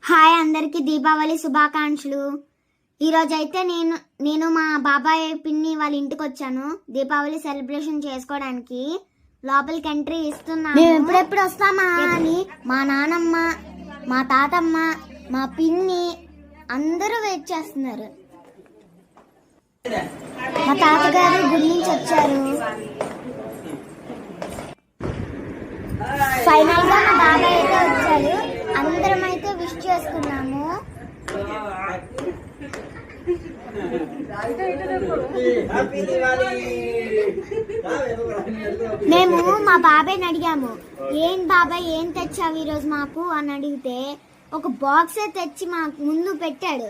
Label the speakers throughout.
Speaker 1: Hi అందరికి దీపావళి శుభాకాంక్షలు। ఈ రోజు అయితే నేను మా బాబాయ్ పిన్ని వాళ్ళ ఇంటికి వచ్చాను దీపావళి సెలబ్రేషన్ చేసుకోవడానికి। లోపలికి ఎంట్రీ ఇస్తున్నాను। మేము ఎప్పుడెప్పుడు వస్తామా అని మా నానమ్మ, మా తాతమ్మ, మా పిన్ని అందరూ వెయిట్ చేస్తున్నారు। మా తాతగారు గుడి నుంచి వచ్చారు। ఫైనల్ గా మా బాబాయ్ అయితే వచ్చారు। అందరం అయితే విష్ చేసుకున్నాము। మేము మా బాబాయ్ని అడిగాము, ఏం బాబాయ్ ఏం తెచ్చావు ఈరోజు మాకు అని అడిగితే ఒక బాక్స్ తెచ్చి మాకు ముందు పెట్టాడు।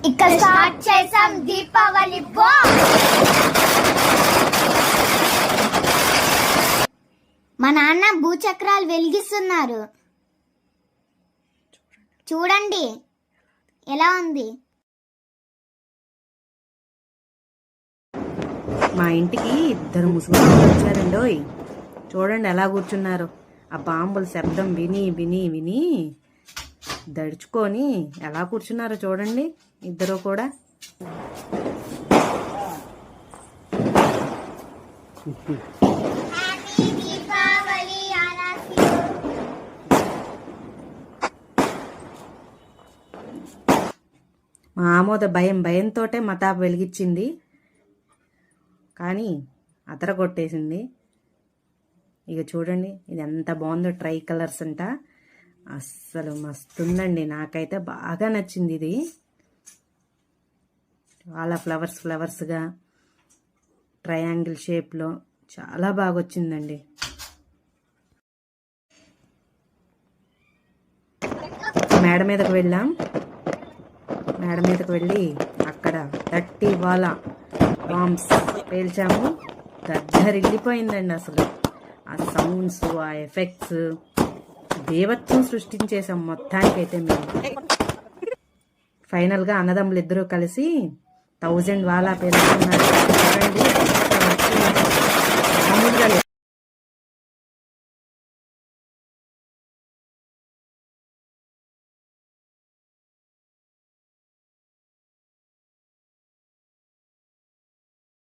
Speaker 1: ఇక్కడ స్టార్ట్ చేసాం దీపావళి బాంబ్। మా నాన్న భూచక్రాలు వెలిగిస్తున్నారు, చూడండి ఎలా ఉంది।
Speaker 2: మా ఇంటికి ఇద్దరు ముసలి వచ్చారండోయ్, చూడండి ఎలా కూర్చున్నారు। ఆ బాంబుల శబ్దం విని విని విని దడుచుకొని ఎలా కూర్చున్నారో చూడండి ఇద్దరు కూడా। మా ఆమోద భయంతోటే మతాబ్ వెలిగించింది, కానీ అదరగొట్టేసింది। ఇక చూడండి ఇది ఎంత బాగుందో, ట్రై కలర్స్ అంట, అస్సలు మస్తుందండి। నాకైతే బాగా నచ్చింది ఇది, చాలా ఫ్లవర్స్గా ట్రయాంగిల్ షేప్లో చాలా బాగా వచ్చిందండి। మేడ మీదకి వెళ్ళాం, మేడ మీదకి వెళ్ళి అక్కడ 30 వాలా బాంబ్స్ పేల్చాము। దద్దరిల్లిపోయిందండి అసలు, ఆ సౌండ్స్, ఆ ఎఫెక్ట్స్ దేవత్వం సృష్టించేసాం మొత్తానికైతే మేము। ఫైనల్గా అన్నదమ్ములు ఇద్దరూ కలిసి 1000 వాలా పేలుతున్నారు చూడండి,